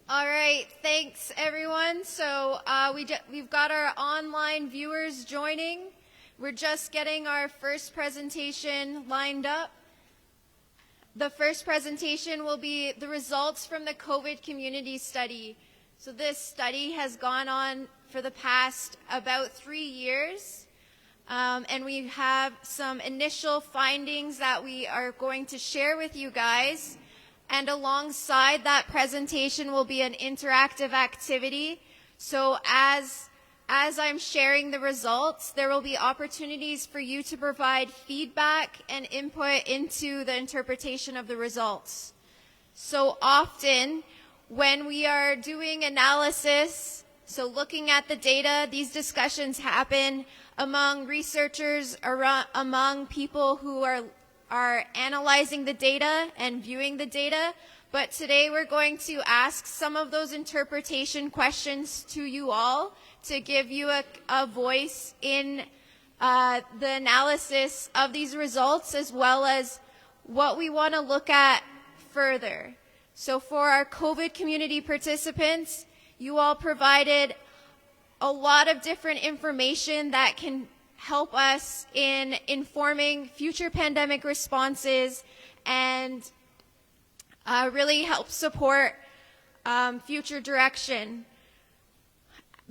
All right, thanks everyone. So we've got our online viewers joining. We're just getting our first presentation lined up. The first presentation will be the results from the COVID community study. So this study has gone on for the past about 3 years. And we have some initial findings that we are going to share with you guys. And alongside that presentation will be an interactive activity. So as I'm sharing the results, there will be opportunities for you to provide feedback and input into the interpretation of the results. So often, when we are doing analysis, so looking at the data, these discussions happen among researchers, among people who are analyzing the data and viewing the data. But today we're going to ask some of those interpretation questions to you all to give you a voice in the analysis of these results, as well as what we want to look at further. So for our COVID community participants, you all provided a lot of different information that can help us in informing future pandemic responses and really help support future direction.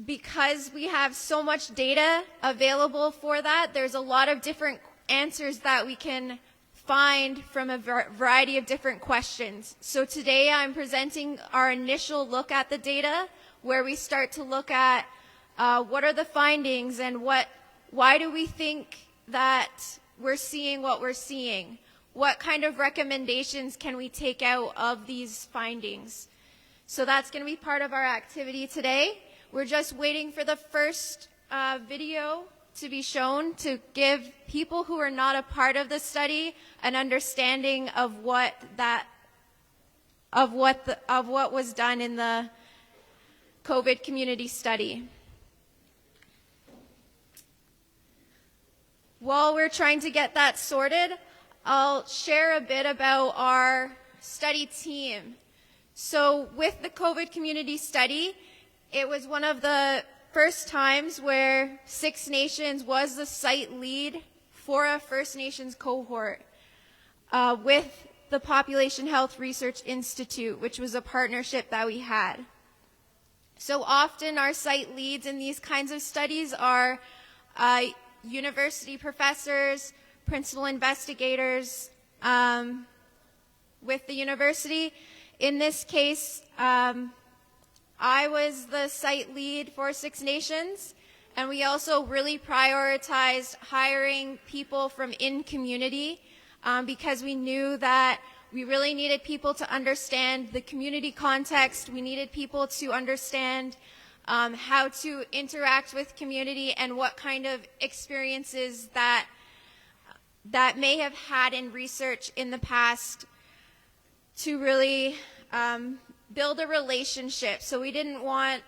Because we have so much data available for that, there's a lot of different answers that we can find from a variety of different questions. So today I'm presenting our initial look at the data, where we start to look at what are the findings and why do we think that we're seeing what we're seeing? What kind of recommendations can we take out of these findings? So that's going to be part of our activity today. We're just waiting for the first video to be shown to give people who are not a part of the study an understanding of what was done in the COVID community study. While we're trying to get that sorted, I'll share a bit about our study team. So with the COVID community study, it was one of the first times where Six Nations was the site lead for a First Nations cohort with the Population Health Research Institute, which was a partnership that we had. So often our site leads in these kinds of studies are university professors, principal investigators with the university. In this case, I was the site lead for Six Nations, and we also really prioritized hiring people from in-community because we knew that we really needed people to understand the community context. We needed people to understand how to interact with community and what kind of experiences that may have had in research in the past to really build a relationship. So we didn't want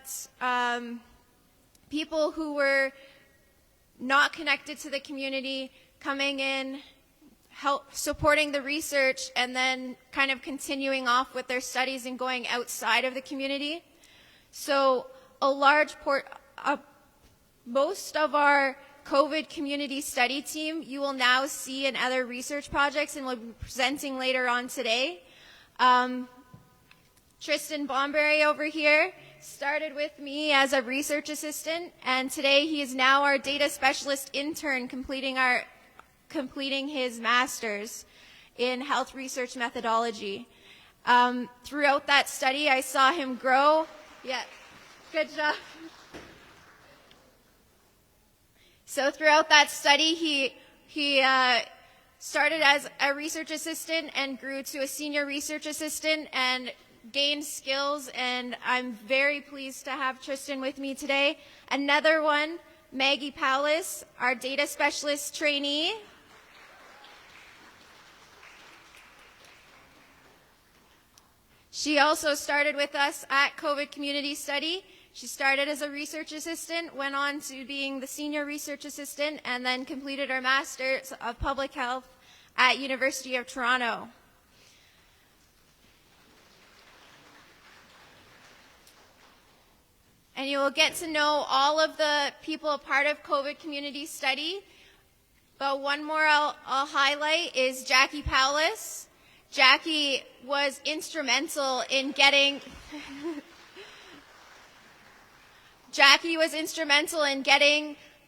people who were not connected to the community coming in, help supporting the research, and then kind of continuing off with their studies and going outside of the community. So most of our COVID community study team you will now see in other research projects and will be presenting later on today. Tristan Bomberry over here started with me as a research assistant, and today he is now our data specialist intern completing his master's in health research methodology. Throughout that study, I saw him grow. Yeah, good job. So throughout that study, he started as a research assistant and grew to a senior research assistant and gained skills, and I'm very pleased to have Tristan with me today. Another one, Maggie Powlis, our data specialist trainee. She also started with us at COVID Community Study. She started as a research assistant, went on to being the senior research assistant, and then completed her Master's of Public Health at University of Toronto. and you will get to know all of the people a part of COVID Community Study. But one more I'll highlight is Jackie Powlis. Jackie was instrumental in getting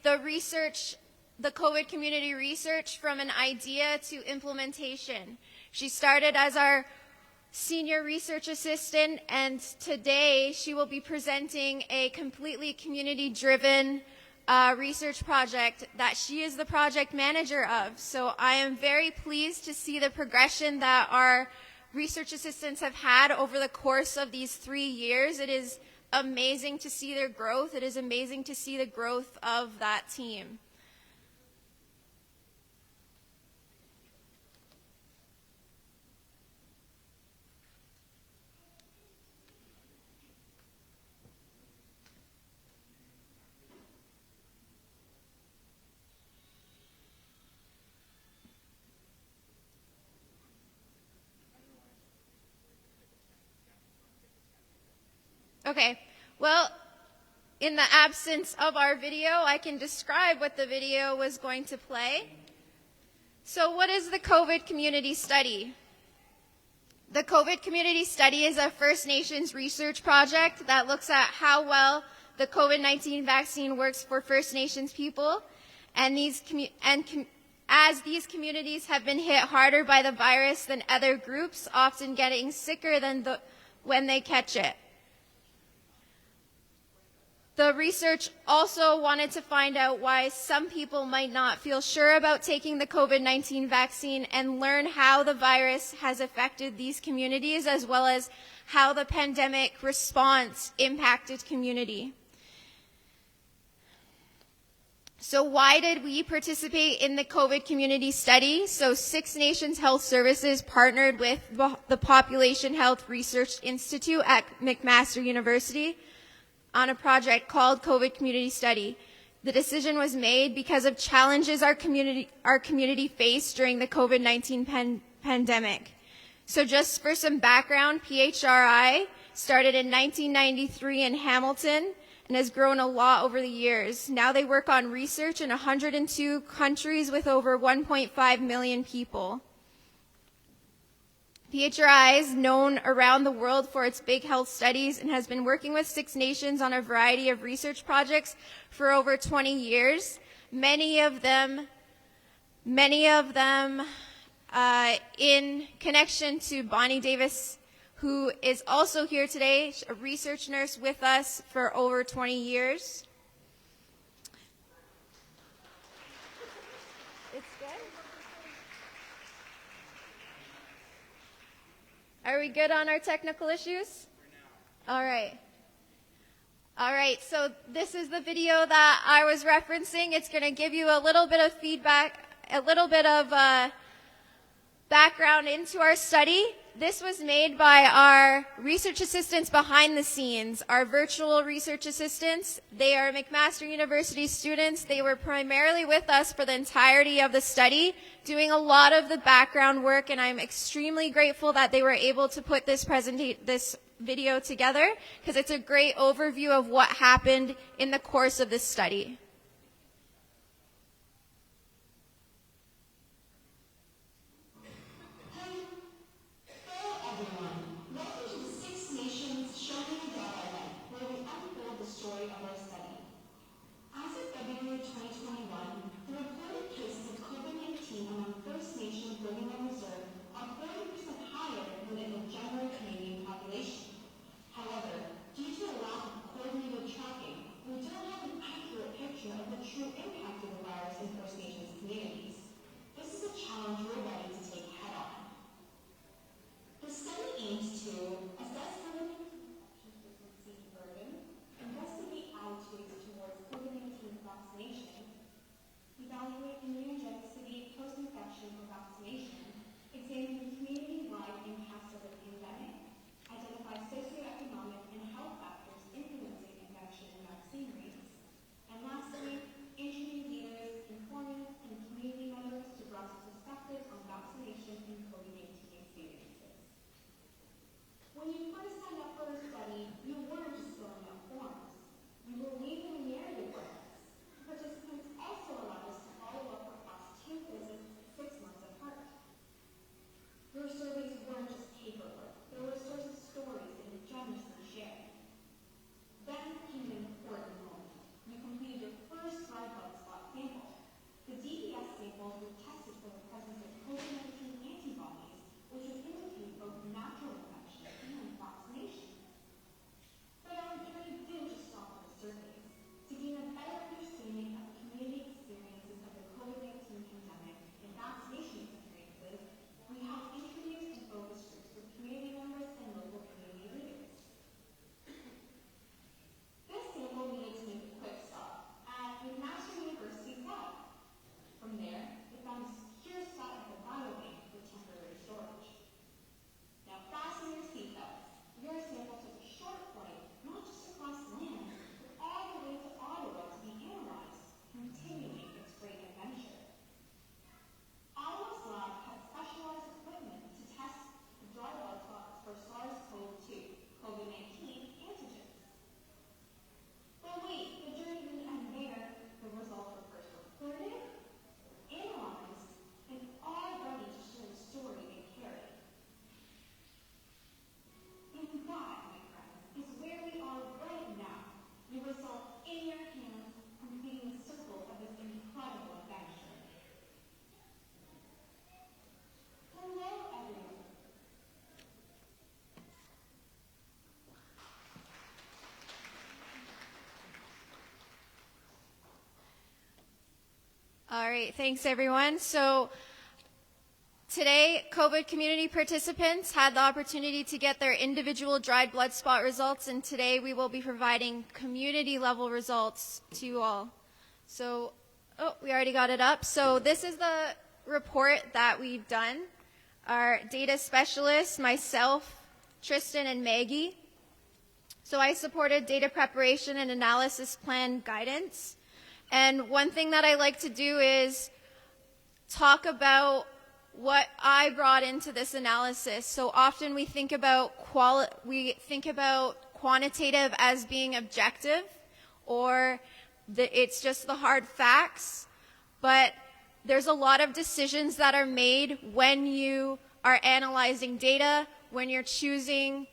the research, the COVID community research, from an idea to implementation. She started as our senior research assistant, and today she will be presenting a completely community-driven research project that she is the project manager of. So I am very pleased to see the progression that our research assistants have had over the course of these 3 years. It is amazing to see their growth. It is amazing to see the growth of that team. Okay, well, in the absence of our video, I can describe what the video was going to play. So what is the COVID Community Study? The COVID Community Study is a First Nations research project that looks at how well the COVID-19 vaccine works for First Nations people, and as these communities have been hit harder by the virus than other groups, often getting sicker than when they catch it. The research also wanted to find out why some people might not feel sure about taking the COVID-19 vaccine and learn how the virus has affected these communities, as well as how the pandemic response impacted community. So why did we participate in the COVID Community Study? So Six Nations Health Services partnered with the Population Health Research Institute at McMaster University on a project called COVID Community Study. The decision was made because of challenges our community faced during the COVID-19 pandemic. So just for some background, PHRI started in 1993 in Hamilton and has grown a lot over the years. Now they work on research in 102 countries with over 1.5 million people. PHRI is known around the world for its big health studies and has been working with Six Nations on a variety of research projects for over 20 years, many of them in connection to Bonnie Davis, who is also here today, a research nurse with us for over 20 years. It's good. Are we good on our technical issues? All right. All right, so this is the video that I was referencing. It's going to give you a little bit of feedback, a little bit of background into our study. This was made by our research assistants behind the scenes, our virtual research assistants. They are McMaster University students. They were primarily with us for the entirety of the study, doing a lot of the background work, and I'm extremely grateful that they were able to put this video together, because it's a great overview of what happened in the course of this study. All right, thanks everyone. So today, COVID community participants had the opportunity to get their individual dried blood spot results, and today we will be providing community level results to you all. So, we already got it up. So this is the report that we've done. Our data specialists, myself, Tristan, and Maggie. So I supported data preparation and analysis plan guidance. And one thing that I like to do is talk about what I brought into this analysis. So often we think about quantitative as being objective, or it's just the hard facts. But there's a lot of decisions that are made when you are analyzing data, when you're choosing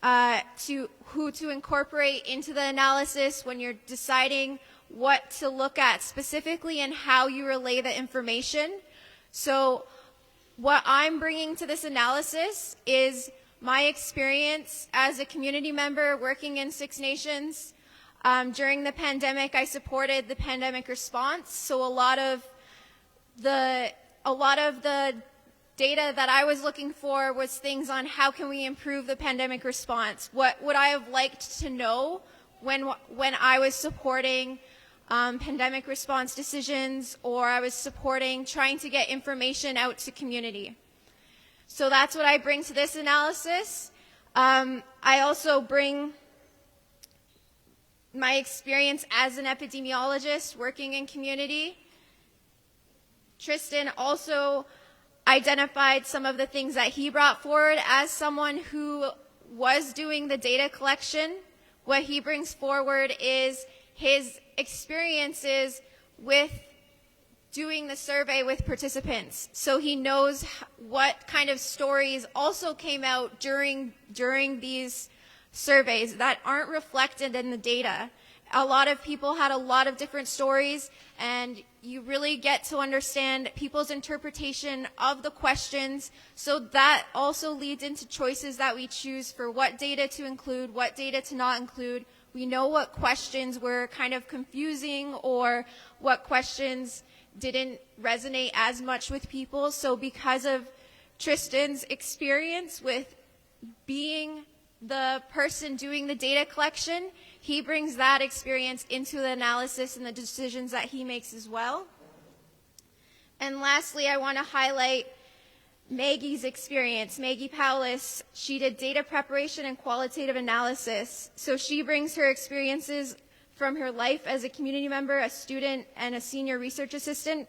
who to incorporate into the analysis, when you're deciding what to look at specifically and how you relay the information. So what I'm bringing to this analysis is my experience as a community member working in Six Nations. During the pandemic, I supported the pandemic response. So a lot of the data that I was looking for was things on how can we improve the pandemic response. What would I have liked to know when I was supporting pandemic response decisions, or I was supporting trying to get information out to community. So that's what I bring to this analysis. I also bring my experience as an epidemiologist working in community. Tristan also identified some of the things that he brought forward as someone who was doing the data collection. What he brings forward is his experiences with doing the survey with participants. So he knows what kind of stories also came out during these surveys that aren't reflected in the data. A lot of people had a lot of different stories, and you really get to understand people's interpretation of the questions. So that also leads into choices that we choose for what data to include, what data to not include. We know what questions were kind of confusing or what questions didn't resonate as much with people. So because of Tristan's experience with being the person doing the data collection, he brings that experience into the analysis and the decisions that he makes as well. And lastly, I want to highlight Maggie's experience. Maggie Powlis, she did data preparation and qualitative analysis. So she brings her experiences from her life as a community member, a student, and a senior research assistant.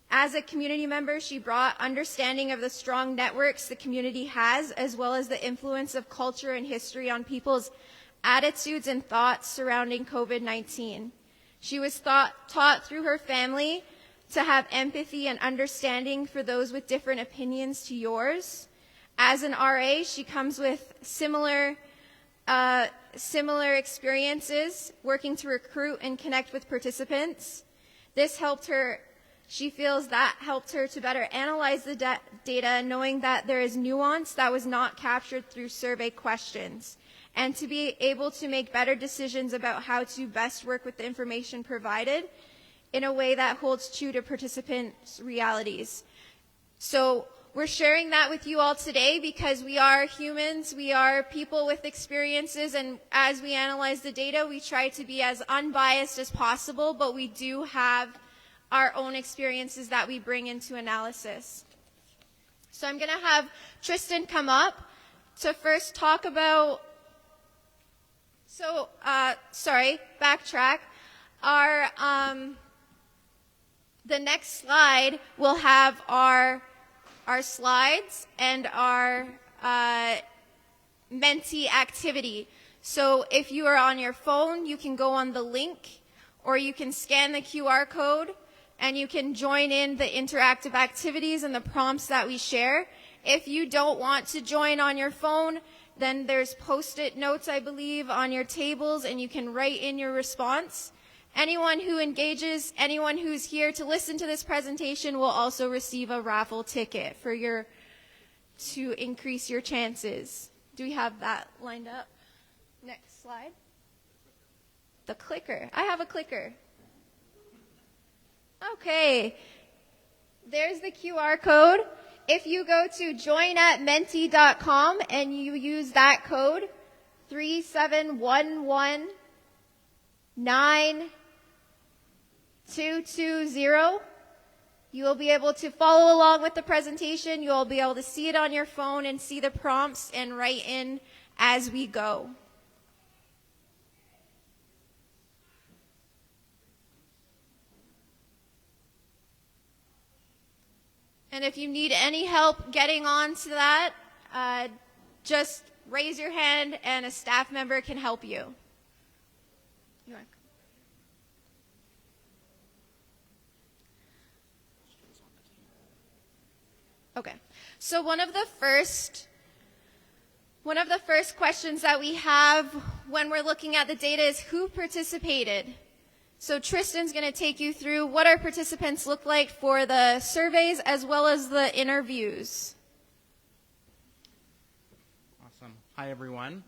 As a community member, she brought understanding of the strong networks the community has, as well as the influence of culture and history on people's attitudes and thoughts surrounding COVID-19. She was taught through her family to have empathy and understanding for those with different opinions to yours. As an RA, she comes with similar experiences working to recruit and connect with participants. This helped her. She feels that helped her to better analyze the data, knowing that there is nuance that was not captured through survey questions, and to be able to make better decisions about how to best work with the information provided in a way that holds true to participants' realities. So we're sharing that with you all today because we are humans, we are people with experiences, and as we analyze the data, we try to be as unbiased as possible, but we do have our own experiences that we bring into analysis. So I'm going to have Tristan come up to first talk about, backtrack. The next slide will have our slides and our Menti activity. So if you are on your phone, you can go on the link, or you can scan the QR code, and you can join in the interactive activities and the prompts that we share. If you don't want to join on your phone, then there's Post-it notes, I believe, on your tables, and you can write in your response. Anyone who engages, anyone who's here to listen to this presentation will also receive a raffle ticket to increase your chances. Do we have that lined up? Next slide. The clicker. I have a clicker. Okay, there's the QR code. If you go to join@menti.com and you use that code, 371192220, you will be able to follow along with the presentation. You'll be able to see it on your phone and see the prompts and write in as we go. And if you need any help getting on to that, just raise your hand and a staff member can help you. Okay, so one of the first questions that we have when we're looking at the data is who participated. So Tristan's going to take you through what our participants look like for the surveys as well as the interviews. Awesome. Hi, everyone.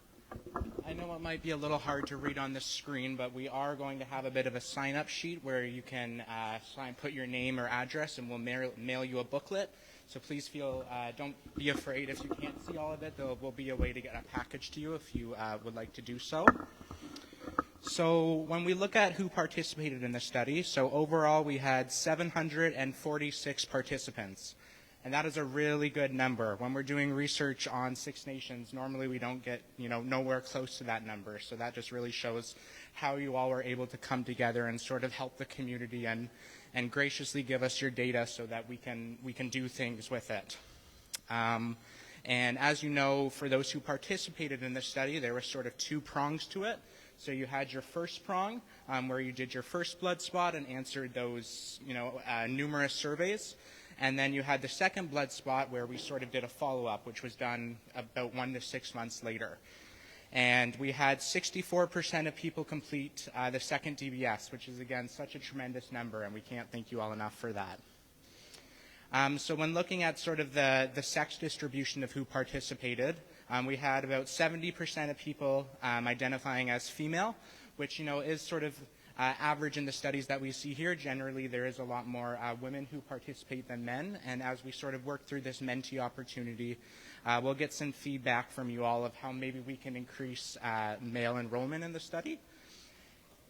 I know it might be a little hard to read on the screen, but we are going to have a bit of a sign-up sheet where you can put your name or address, and we'll mail you a booklet. So please don't be afraid if you can't see all of it. There will be a way to get a package to you if you would like to do so. So when we look at who participated in the study, so overall we had 746 participants. And that is a really good number. When we're doing research on Six Nations, normally we don't get, nowhere close to that number. So that just really shows how you all were able to come together and sort of help the community and graciously give us your data so that we can do things with it. And as you know, for those who participated in the study, there were sort of two prongs to it. So you had your first prong, where you did your first blood spot and answered those, numerous surveys. And then you had the second blood spot where we sort of did a follow-up, which was done about 1 to 6 months later. And we had 64% of people complete the second DBS, which is, again, such a tremendous number, and we can't thank you all enough for that. So when looking at sort of the sex distribution of who participated, we had about 70% of people identifying as female, which, is sort of average in the studies that we see here. Generally, there is a lot more women who participate than men, and as we sort of work through this Menti opportunity, we'll get some feedback from you all of how maybe we can increase male enrollment in the study.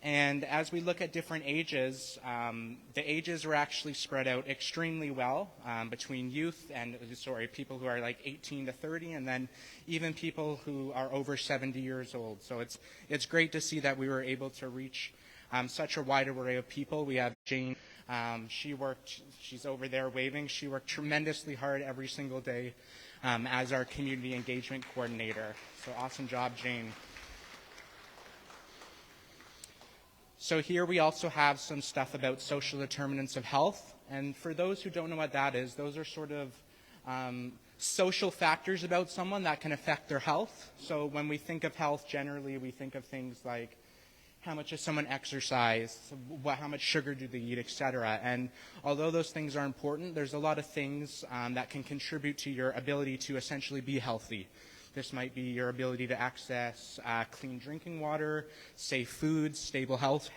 And as we look at different ages, the ages were actually spread out extremely well between youth and, people who are like 18 to 30, and then even people who are over 70 years old. So it's great to see that we were able to reach such a wide array of people. We have Jane. She's over there waving. She worked tremendously hard every single day as our community engagement coordinator. So awesome job, Jane. So here we also have some stuff about social determinants of health. And for those who don't know what that is, those are sort of social factors about someone that can affect their health. So when we think of health, generally we think of things like how much does someone exercise, how much sugar do they eat, etc. And although those things are important, there's a lot of things that can contribute to your ability to essentially be healthy. This might be your ability to access clean drinking water, safe foods, stable health